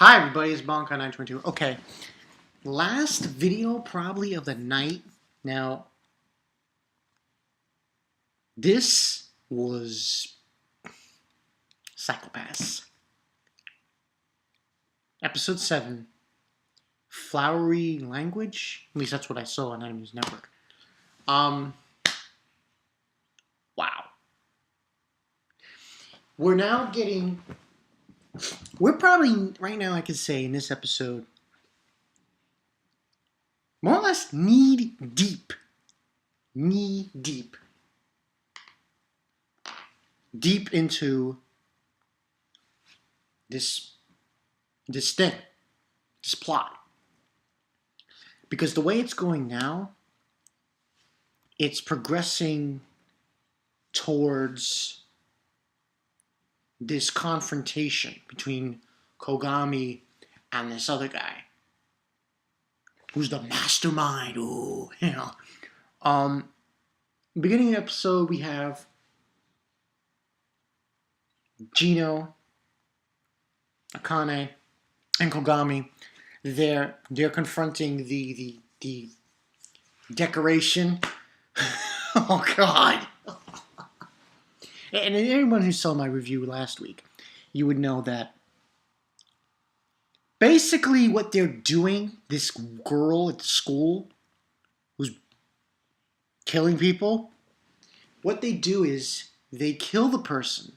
Hi everybody, it's Bonkai922. Okay, last video probably of the night. Now, this was Psychopaths. Episode 7, Flowery Language? At least that's what I saw on Enemies Network. Wow. We're probably, right now I could say in this episode, more or less knee deep into this plot. Because the way it's going now, it's progressing towards this confrontation between Kogami and this other guy, who's the mastermind. Ooh, you know. Beginning of the episode, we have Gino, Akane, and Kogami. They're confronting the decoration. Oh God. And anyone who saw my review last week, you would know that basically what they're doing, this girl at the school who's killing people, what they do is they kill the person,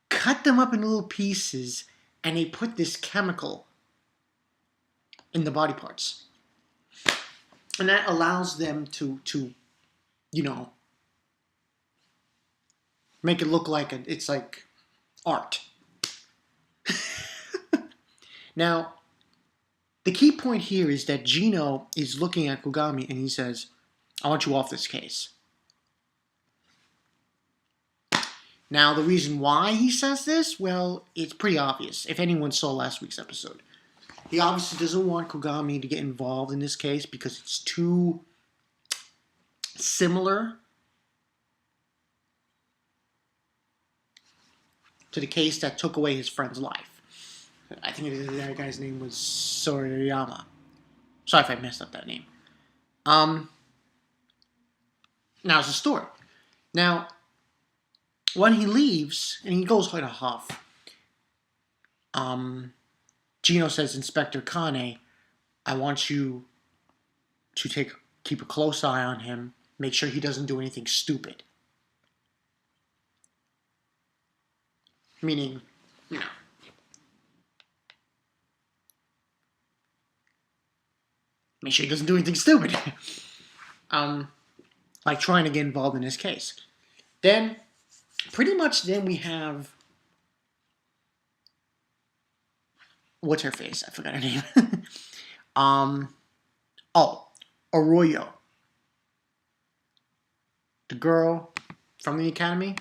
cut them up into little pieces, and they put this chemical in the body parts. And that allows them to you know, make it look like it's like art. Now, the key point here is that Gino is looking at Kogami and he says, I want you off this case. Now, the reason why he says this, well, it's pretty obvious. If anyone saw last week's episode, he obviously doesn't want Kogami to get involved in this case because it's too similar to the case that took away his friend's life. I think that guy's name was Soriyama. Sorry if I messed up that name. Now it's a story. Now, when he leaves, and he goes quite a huff, Gino says, Inspector Akane, I want you to keep a close eye on him, make sure he doesn't do anything stupid. Meaning, you know, make sure he doesn't do anything stupid. Like trying to get involved in this case. Then, pretty much then we have, what's her face? I forgot her name. ORYO. The girl from the academy.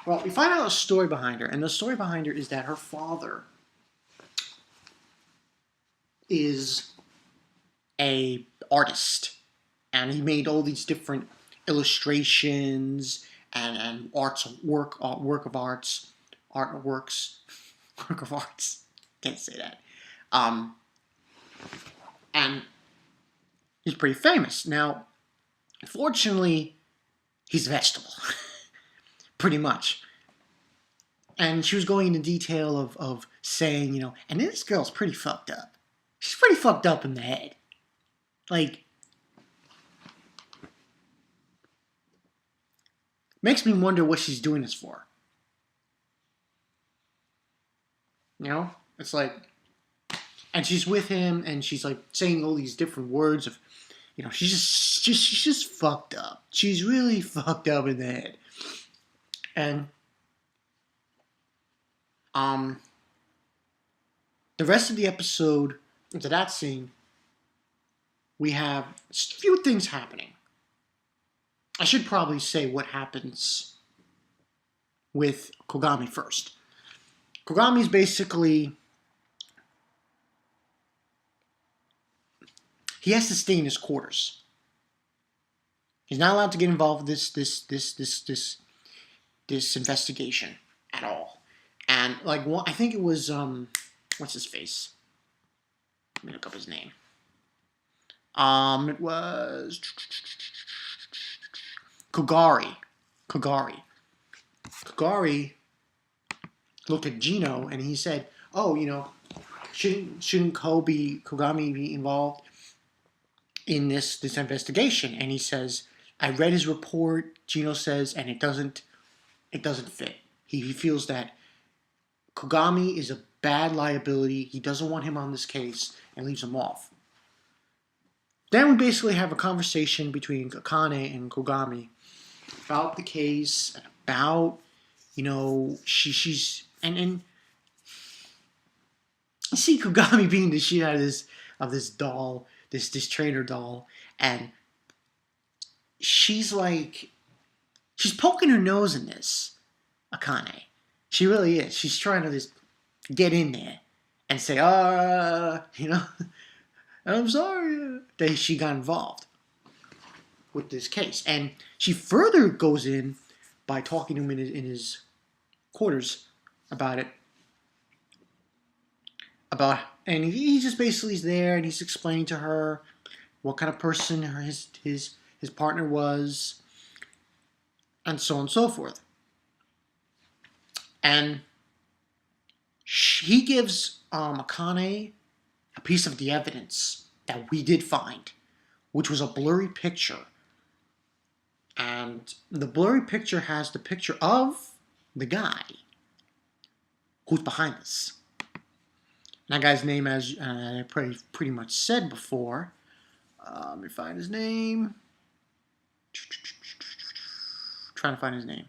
Well, we find out a story behind her, and the story behind her is that her father is a artist, and he made all these different illustrations and work of arts. Can't say that. And he's pretty famous. Now, unfortunately, he's a vegetable. Pretty much. And she was going into detail of saying, you know, and this girl's pretty fucked up. She's pretty fucked up in the head. Like, makes me wonder what she's doing this for. You know? It's like, and she's with him, and she's like saying all these different words of, you know, she's just fucked up. She's really fucked up in the head. And the rest of the episode, into that scene, we have a few things happening. I should probably say what happens with Kogami first. Kogami's basically, he has to stay in his quarters. He's not allowed to get involved with this investigation at all. And like, I think it was what's his face? Let me look up his name. It was Kogami. Kogami looked at Gino and he said, "Oh, shouldn't Kogami be involved in this investigation?" And he says, "I read his report." Gino says, and it doesn't fit. He feels that Kogami is a bad liability. He doesn't want him on this case and leaves him off. Then we basically have a conversation between Akane and Kogami about the case, about, she's and you see Kogami being the shit out of this doll, this trainer doll, and she's poking her nose in this, Akane. She really is. She's trying to just get in there and say, I'm sorry that she got involved with this case. And she further goes in by talking to him in his quarters about it. And he just basically is there and he's explaining to her what kind of person his partner was, and so on and so forth. And he gives Akane a piece of the evidence that we did find, which was a blurry picture. And the blurry picture has the picture of the guy who's behind this. And that guy's name, as I pretty much said before, let me find his name. Trying to find his name.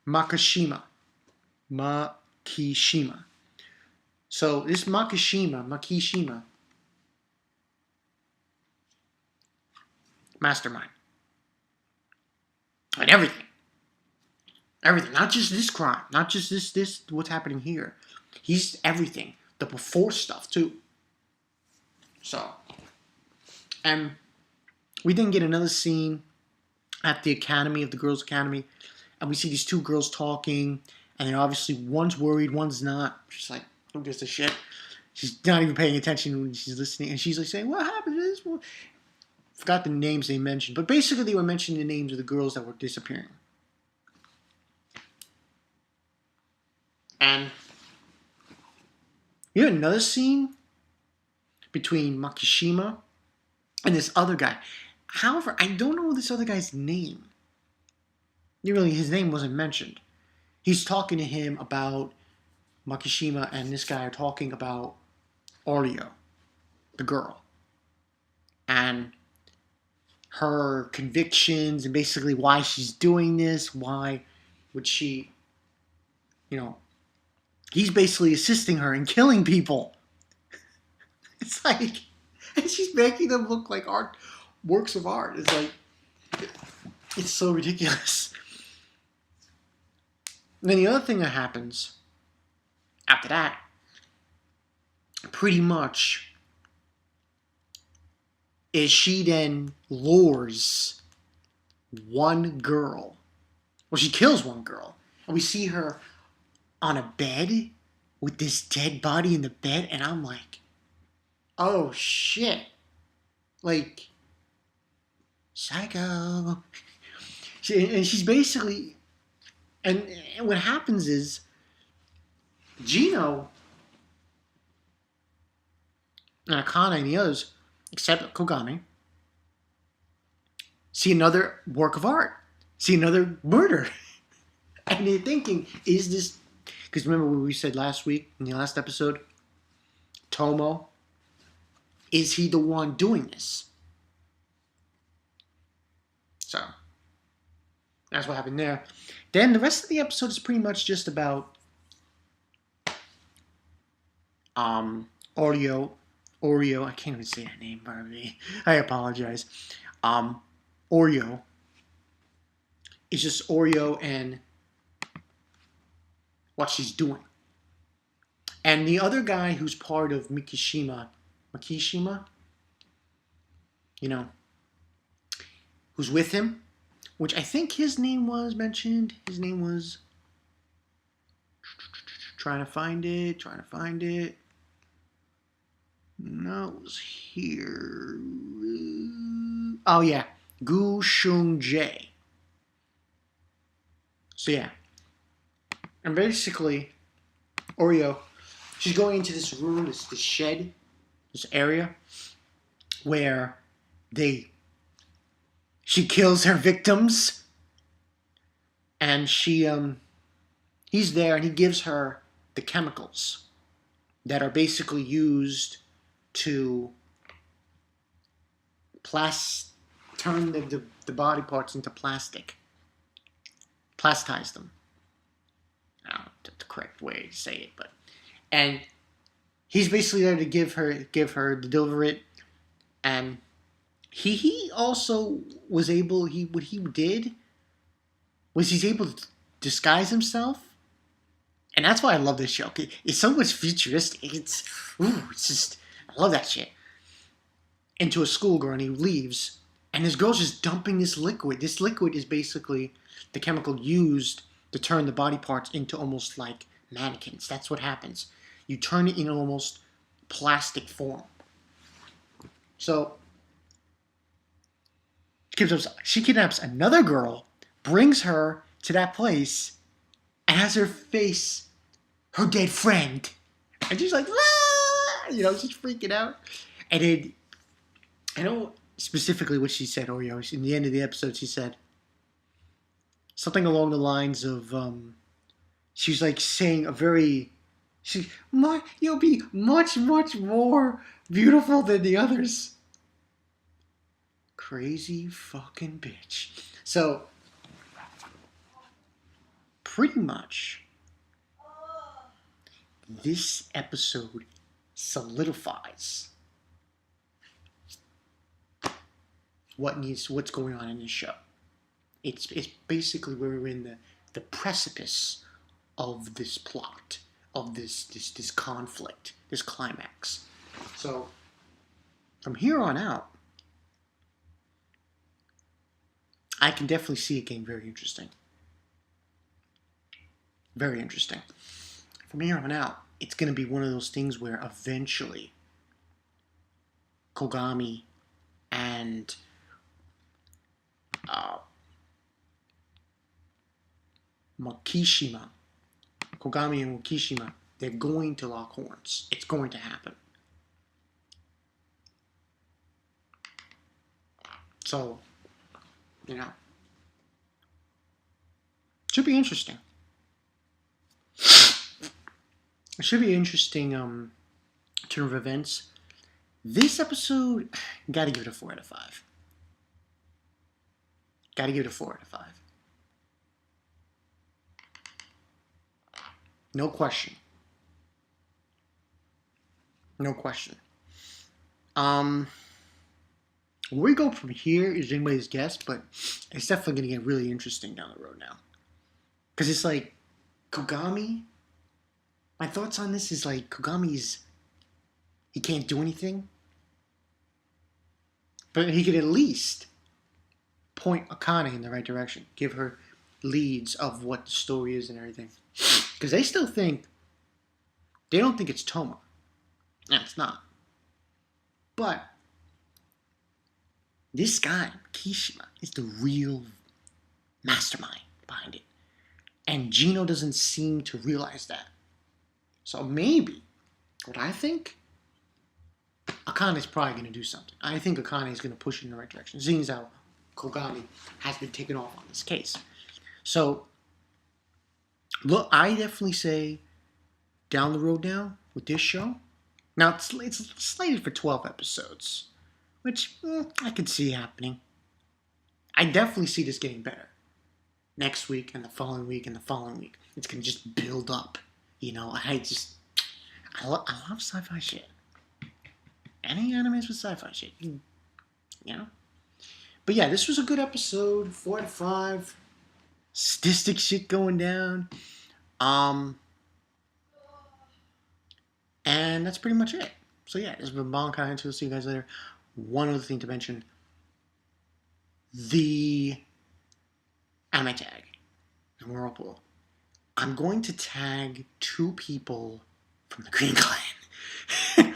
Makishima. So this Makishima, mastermind. And everything, not just this crime, not just this what's happening here. He's everything, the before stuff too. So, and we then get another scene at the academy, of the girls' academy, and we see these two girls talking, and then obviously one's worried, one's not. She's like, who gives a shit? She's not even paying attention when she's listening, and she's like saying, what happened to this? Well, forgot the names they mentioned, but basically they were mentioning the names of the girls that were disappearing. And you have another scene between Makishima and this other guy. However, I don't know this other guy's name. His name wasn't mentioned. He's talking to him about Makishima, and this guy are talking about ORYO, the girl, and her convictions, and basically why she's doing this. Why would she, he's basically assisting her in killing people. It's like, and she's making them look like works of art. It's like, it's so ridiculous. And then the other thing that happens after that, pretty much, is she then lures one girl. Well, she kills one girl. And we see her on a bed with this dead body in the bed. And I'm like, oh, shit. Like, psycho. And she's basically... And what happens is, Gino and Akane and the others, except Kogami, see another work of art, see another murder. And they're thinking, is this... Because remember what we said last week, in the last episode? Tomo, is he the one doing this? So, that's what happened there. Then the rest of the episode is pretty much just about ORYO, I can't even say that name, pardon me. I apologize. ORYO. It's just ORYO and what she's doing. And the other guy who's part of Makishima, who's with him, which I think his name was mentioned. His name was trying to find it. No, it was here. Oh, yeah. Gu Shung Jae. So, yeah. And basically, ORYO, she's going into this room, this shed, this area, where she kills her victims. And he's there, and he gives her the chemicals that are basically used to turn the body parts into plastic. Plastize them. I don't know the correct way to say it, but and he's basically there to deliver it, and he also was able. What he did was he's able to disguise himself, and that's why I love this show. It's so much futuristic. It's just I love that shit. Into a schoolgirl, and he leaves, and this girl's just dumping this liquid. This liquid is basically the chemical used to turn the body parts into almost like mannequins. That's what happens. You turn it in almost plastic form. So she kidnaps another girl, brings her to that place, and has her face her dead friend. And she's like, ah! She's freaking out. And then, I know specifically what she said, ORYO. In the end of the episode, she said something along the lines of, she's like saying you'll be much, much more beautiful than the others. Crazy fucking bitch. So, pretty much, this episode solidifies what's going on in this show. It's basically we're in the precipice of this plot, of this conflict, this climax. So from here on out, I can definitely see it getting very interesting. Very interesting. From here on out, it's going to be one of those things where eventually Kogami and Makishima, they're going to lock horns. It's going to happen. So, should be interesting. It should be an interesting turn of events. This episode, gotta give it a 4 out of 5. Gotta give it a 4 out of 5. No question. No question. Where we go from here is anybody's guess, but it's definitely going to get really interesting down the road now. Because it's like, Kogami, my thoughts on this is like, he can't do anything. But he could at least point Akane in the right direction. Give her leads of what the story is and everything. Because they don't think it's Toma. No, it's not. But this guy, Makishima, is the real mastermind behind it. And Gino doesn't seem to realize that. So maybe, what I think, Akane is probably going to do something. I think Akane is going to push in the right direction, seeing as how Kogami has been taken off on this case. So, look, I definitely say down the road now with this show. Now, it's slated for 12 episodes, which I could see happening. I definitely see this getting better. Next week and the following week and the following week. It's going to just build up. I love sci-fi shit. Any animes with sci-fi shit. But yeah, this was a good episode. 4 out of 5. Sadistic shit going down. And that's pretty much it. So yeah, this has been Bonkai. We'll see you guys later. One other thing to mention. The anime tag in Whirlpool. I'm going to tag 2 people from the Green Clan.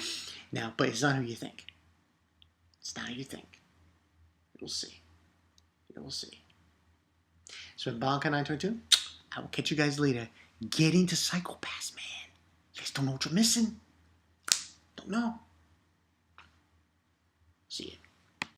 Now, but it's not who you think. It's not who you think. You'll see. You'll see. So in Banka 922, I will catch you guys later. Getting to Psycho-Pass, man. You guys don't know what you're missing. Don't know. See ya.